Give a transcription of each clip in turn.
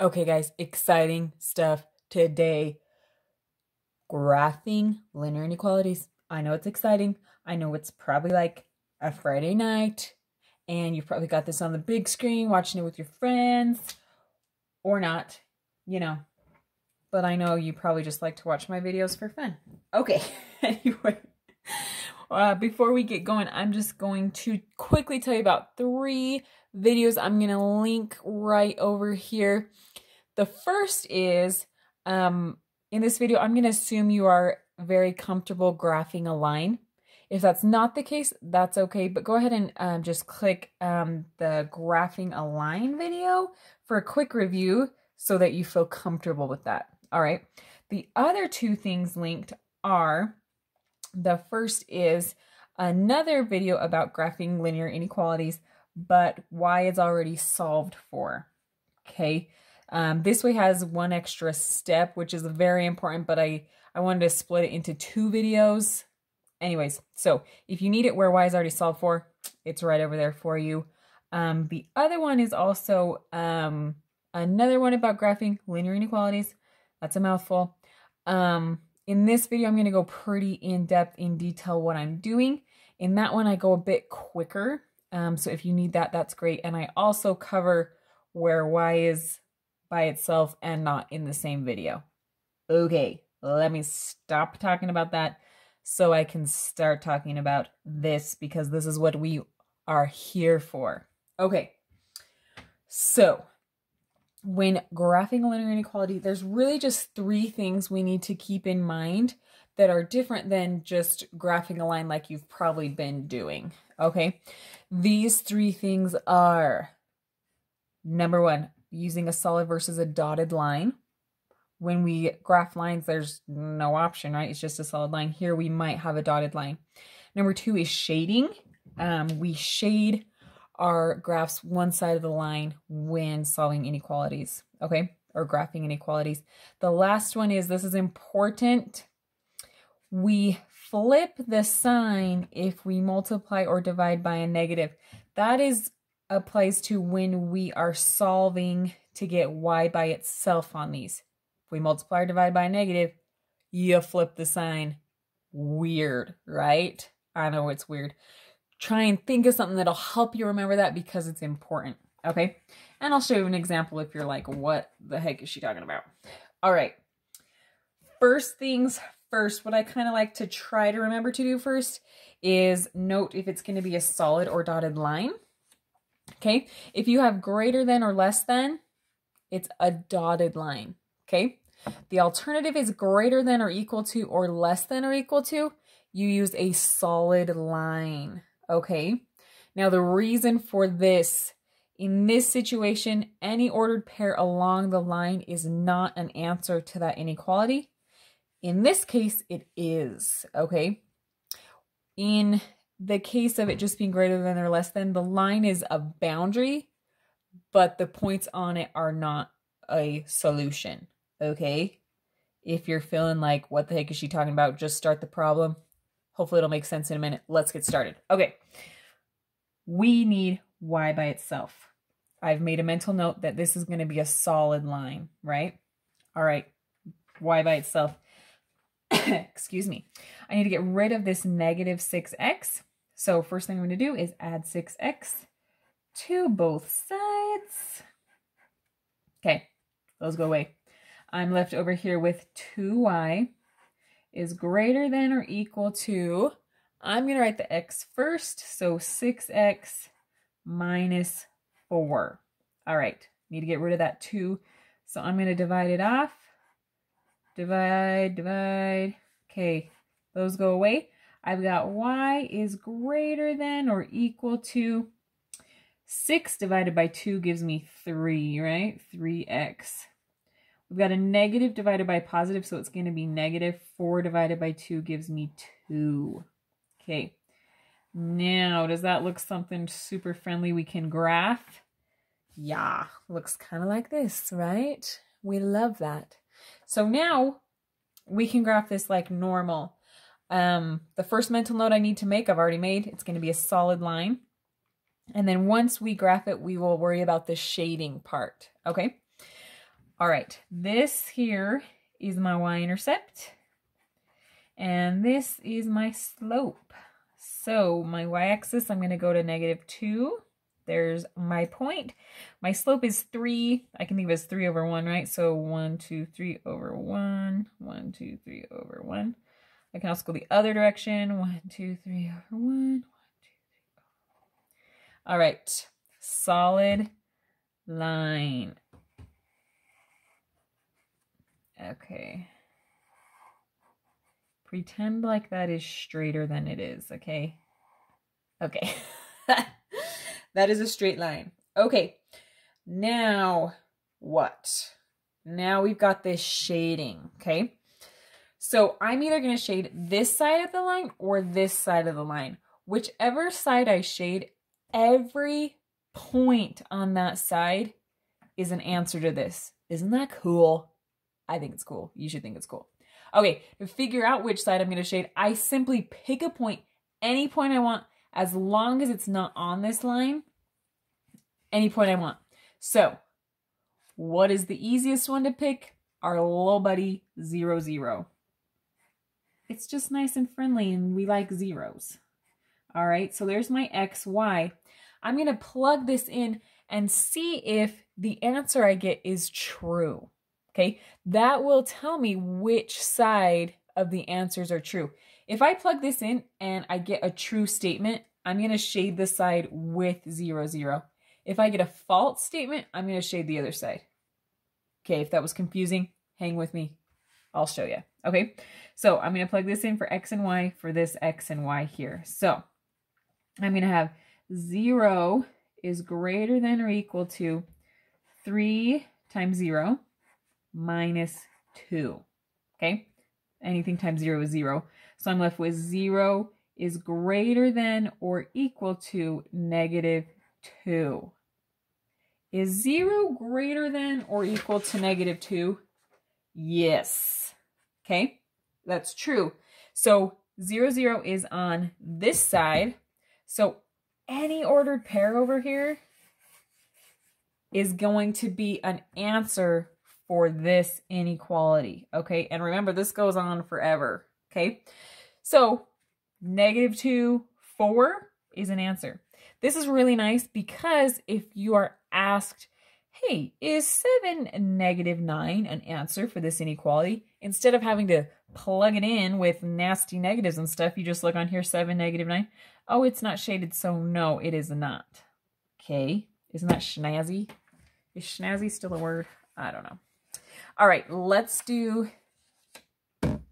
Okay, guys, exciting stuff today. Graphing linear inequalities. I know it's exciting. I know it's probably like a Friday night, and you've probably got this on the big screen watching it with your friends, or not, you know. But I know you probably just like to watch my videos for fun. Okay, anyway. Before we get going, I'm just going to quickly tell you about 3 videos I'm going to link right over here. The first is, in this video, I'm going to assume you are very comfortable graphing a line. If that's not the case, that's okay, but go ahead and just click the graphing a line video for a quick review so that you feel comfortable with that. All right. The other 2 things linked are, the first is another video about graphing linear inequalities, but why it's already solved for. Okay. This way has 1 extra step, which is very important, but I wanted to split it into 2 videos. Anyways, so if you need it where y is already solved for, it's right over there for you. The other one is also another one about graphing linear inequalities. That's a mouthful. In this video, I'm going to go pretty in-depth, in detail what I'm doing. In that one, I go a bit quicker. So if you need that, that's great. And I also cover where y is by itself and not in the same video. Okay, let me stop talking about that so I can start talking about this, because this is what we are here for. Okay, so when graphing a linear inequality, there's really just 3 things we need to keep in mind that are different than just graphing a line like you've probably been doing. Okay, these 3 things are: number 1, using a solid versus a dotted line. When we graph lines, there's no option, right? It's just a solid line. Here we might have a dotted line. Number 2 is shading. We shade our graphs one side of the line when solving inequalities, okay? Or graphing inequalities. The last one is, this is important, we flip the sign if we multiply or divide by a negative. That applies to when we are solving to get y by itself on these. If we multiply or divide by a negative, you flip the sign. Weird, right? I know it's weird. Try and think of something that'll help you remember that, because it's important, okay? And I'll show you an example if you're like, what the heck is she talking about? All right. First things first, what I kind of like to try to remember to do first is note if it's going to be a solid or dotted line. Okay, if you have greater than or less than, it's a dotted line. Okay, the alternative is greater than or equal to or less than or equal to. You use a solid line. Okay, now the reason for this, in this situation, any ordered pair along the line is not an answer to that inequality. In this case, it is. Okay, in the case of it just being greater than or less than, the line is a boundary, but the points on it are not a solution, okay? If you're feeling like, what the heck is she talking about? Just start the problem. Hopefully it'll make sense in a minute. Let's get started. Okay, we need y by itself. I've made a mental note that this is going to be a solid line, right? All right, y by itself. Excuse me. I need to get rid of this negative 6x. So first thing I'm going to do is add 6x to both sides. Okay, those go away. I'm left over here with 2y is greater than or equal to, I'm going to write the x first, so 6x minus 4. All right, need to get rid of that 2, so I'm going to divide it off. Divide, divide. Okay, those go away. I've got y is greater than or equal to 6 divided by 2 gives me 3, right? 3x. We've got a negative divided by positive, so it's going to be negative. 4 divided by 2 gives me 2. Okay. Now, does that look something super friendly we can graph? Yeah, looks kind of like this, right? We love that. So now we can graph this like normal. The first mental note I need to make, I've already made. It's going to be a solid line. And then once we graph it, we will worry about the shading part. Okay. All right, this here is my y-intercept, and this is my slope. So my y-axis, I'm going to go to -2. There's my point. My slope is 3. I can think of it as 3 over 1, right? So 1, 2, 3 over 1. 1, 2, 3 over 1. I can also go the other direction. 1, 2, 3 over 1. 1, 2, 3 over 1. All right, solid line. Okay. Pretend like that is straighter than it is, okay? Okay. That is a straight line. Okay. Now what? Now we've got this shading, okay? So I'm either going to shade this side of the line or this side of the line. Whichever side I shade, every point on that side is an answer to this. Isn't that cool? I think it's cool. You should think it's cool. Okay, to figure out which side I'm going to shade, I simply pick a point, any point I want, as long as it's not on this line, any point I want. So, what is the easiest one to pick? Our little buddy 0, 0. It's just nice and friendly, and we like zeros. All right, so there's my x, y. I'm going to plug this in and see if the answer I get is true. Okay, that will tell me which side of the answers are true. If I plug this in and I get a true statement, I'm going to shade the side with 0, 0. If I get a false statement, I'm going to shade the other side. Okay, if that was confusing, hang with me. I'll show you. Okay, so I'm going to plug this in for x and y for this x and y here. So I'm going to have 0 is greater than or equal to 3 times 0 minus 2. Okay, anything times 0 is 0. So I'm left with 0 is greater than or equal to -2. Is 0 greater than or equal to -2? Yes. Okay, that's true. So 0, 0 is on this side. So any ordered pair over here is going to be an answer for this inequality. Okay, and remember, this goes on forever. Okay, so -2, 4 is an answer. This is really nice because if you are asked, hey, is 7 -9 an answer for this inequality? Instead of having to plug it in with nasty negatives and stuff, you just look on here, 7 -9. Oh, it's not shaded, so no, it is not. Okay, isn't that schnazzy? Is schnazzy still a word? I don't know. All right, let's do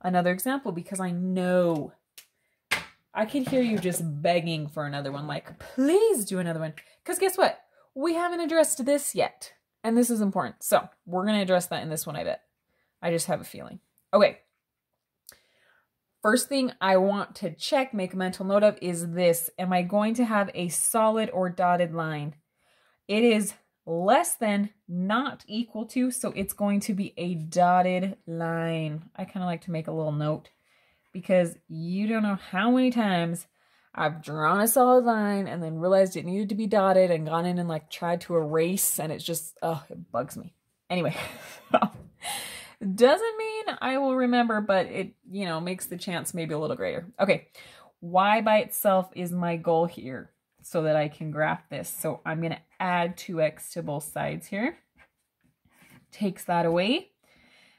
another example because I know I can hear you just begging for another one. Like, please do another one. Because guess what? We haven't addressed this yet. And this is important. So we're going to address that in this one, I bet. I just have a feeling. Okay. First thing I want to check, make a mental note of, is this. Am I going to have a solid or dotted line? It is less than, not equal to, so it's going to be a dotted line. I kind of like to make a little note because you don't know how many times I've drawn a solid line and then realized it needed to be dotted and gone in and like tried to erase, and it's just, oh, it bugs me. Anyway, doesn't mean I will remember, but it, you know, makes the chance maybe a little greater. Okay, y by itself is my goal here so that I can graph this. So I'm going to add 2x to both sides here. Takes that away.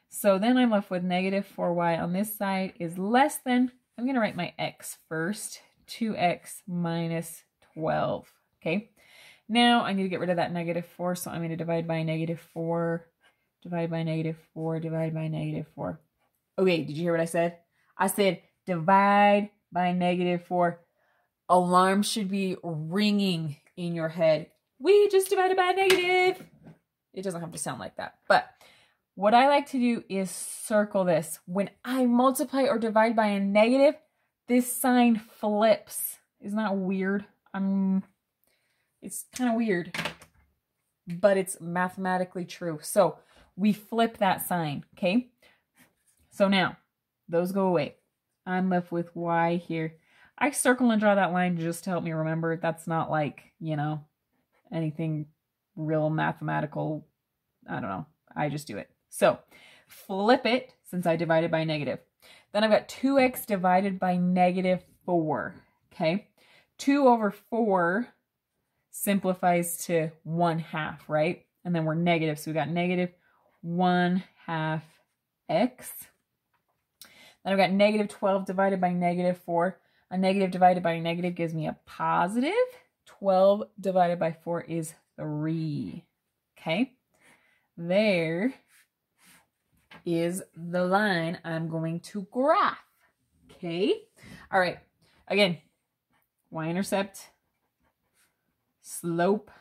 So then I'm left with -4y on this side is less than, I'm going to write my x first, 2x minus 12. Okay. Now I need to get rid of that -4, so I'm going to divide by -4, divide by -4, divide by -4. Okay, did you hear what I said? I said divide by -4. Alarm should be ringing in your head. We just divided by a negative. It doesn't have to sound like that. But what I like to do is circle this. When I multiply or divide by a negative, this sign flips. Isn't that weird? It's kind of weird, but it's mathematically true. So we flip that sign, okay? So now, those go away. I'm left with y here. I circle and draw that line just to help me remember. That's not like, you know, anything real mathematical. I don't know. I just do it. So flip it since I divided by negative. Then I've got 2x divided by negative 4. Okay. 2 over 4 simplifies to 1/2, right? And then we're negative. So we got negative 1/2 x. Then I've got negative 12 divided by negative 4. A negative divided by a negative gives me a positive. 12 divided by 4 is 3. Okay. There is the line I'm going to graph. Okay. All right. Again, y-intercept, slope.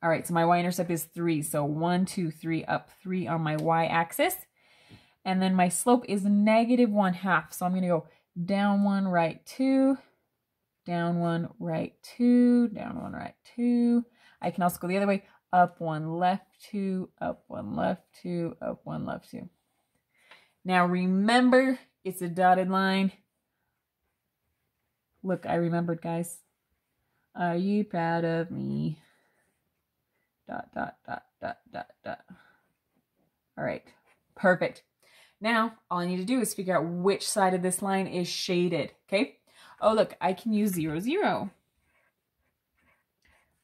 All right. So my y-intercept is 3. So 1, 2, 3, up 3 on my y-axis. And then my slope is negative 1/2. So I'm going to go down 1, right 2, down 1, right 2, down 1, right 2. I can also go the other way. Up 1, left 2, up 1, left 2, up 1, left 2. Now remember, it's a dotted line. Look, I remembered, guys. Are you proud of me? Dot, dot, dot, dot, dot, dot. All right, perfect. Now, all I need to do is figure out which side of this line is shaded, okay? Oh, look, I can use 0, 0.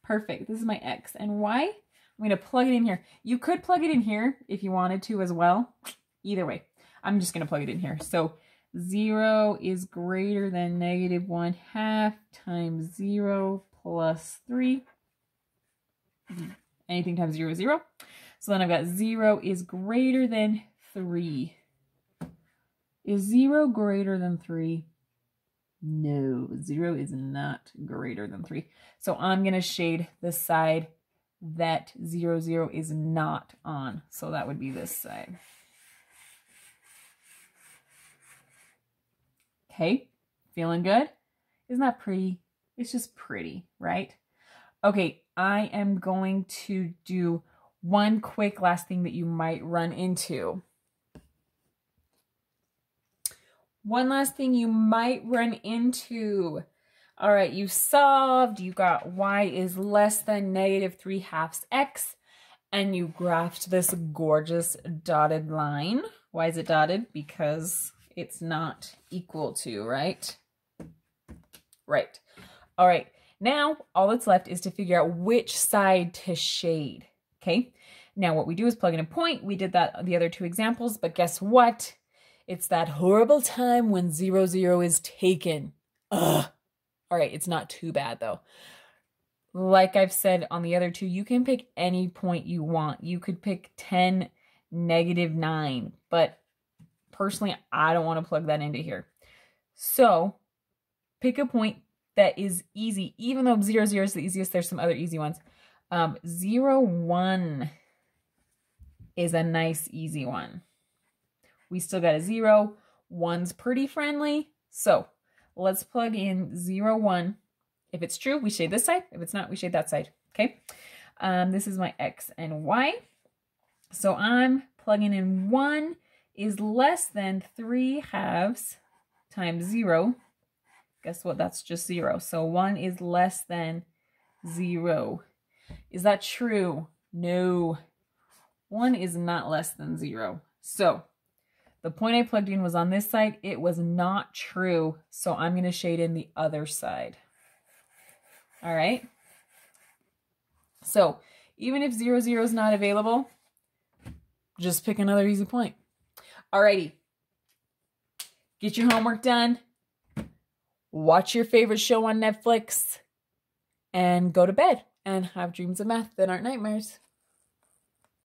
Perfect. This is my x and y. I'm going to plug it in here. You could plug it in here if you wanted to as well. Either way, I'm just going to plug it in here. So 0 is greater than negative 1/2 times 0 plus 3. Anything times 0 is 0. So then I've got 0 is greater than 3. Is 0 greater than 3? No, 0 is not greater than 3. So I'm going to shade the side that 0, 0 is not on. So that would be this side. Okay, feeling good? Isn't that pretty? It's just pretty, right? Okay, I am going to do one quick last thing that you might run into. One last thing you might run into. All right, you solved. You got y is less than negative 3/2 x. And you graphed this gorgeous dotted line. Why is it dotted? Because it's not equal to, right? Right. All right. Now, all that's left is to figure out which side to shade. Okay. Now, what we do is plug in a point. We did that the other two examples, but guess what? It's that horrible time when 0, 0 is taken. Ugh. All right, it's not too bad though. Like I've said on the other two, you can pick any point you want. You could pick 10, negative 9, but personally, I don't want to plug that into here. So pick a point that is easy, even though 0, 0 is the easiest. There's some other easy ones. 0, 1 is a nice, easy one. We still got a 0. 1's pretty friendly. So let's plug in 0, 1. If it's true, we shade this side. If it's not, we shade that side. Okay. This is my x and y. So I'm plugging in 1 is less than 3/2 times 0. Guess what? That's just 0. So 1 is less than 0. Is that true? No. 1 is not less than 0. So the point I plugged in was on this side. It was not true. So I'm going to shade in the other side. All right. So even if 0, 0 is not available, just pick another easy point. All righty. Get your homework done. Watch your favorite show on Netflix. And go to bed and have dreams of math that aren't nightmares.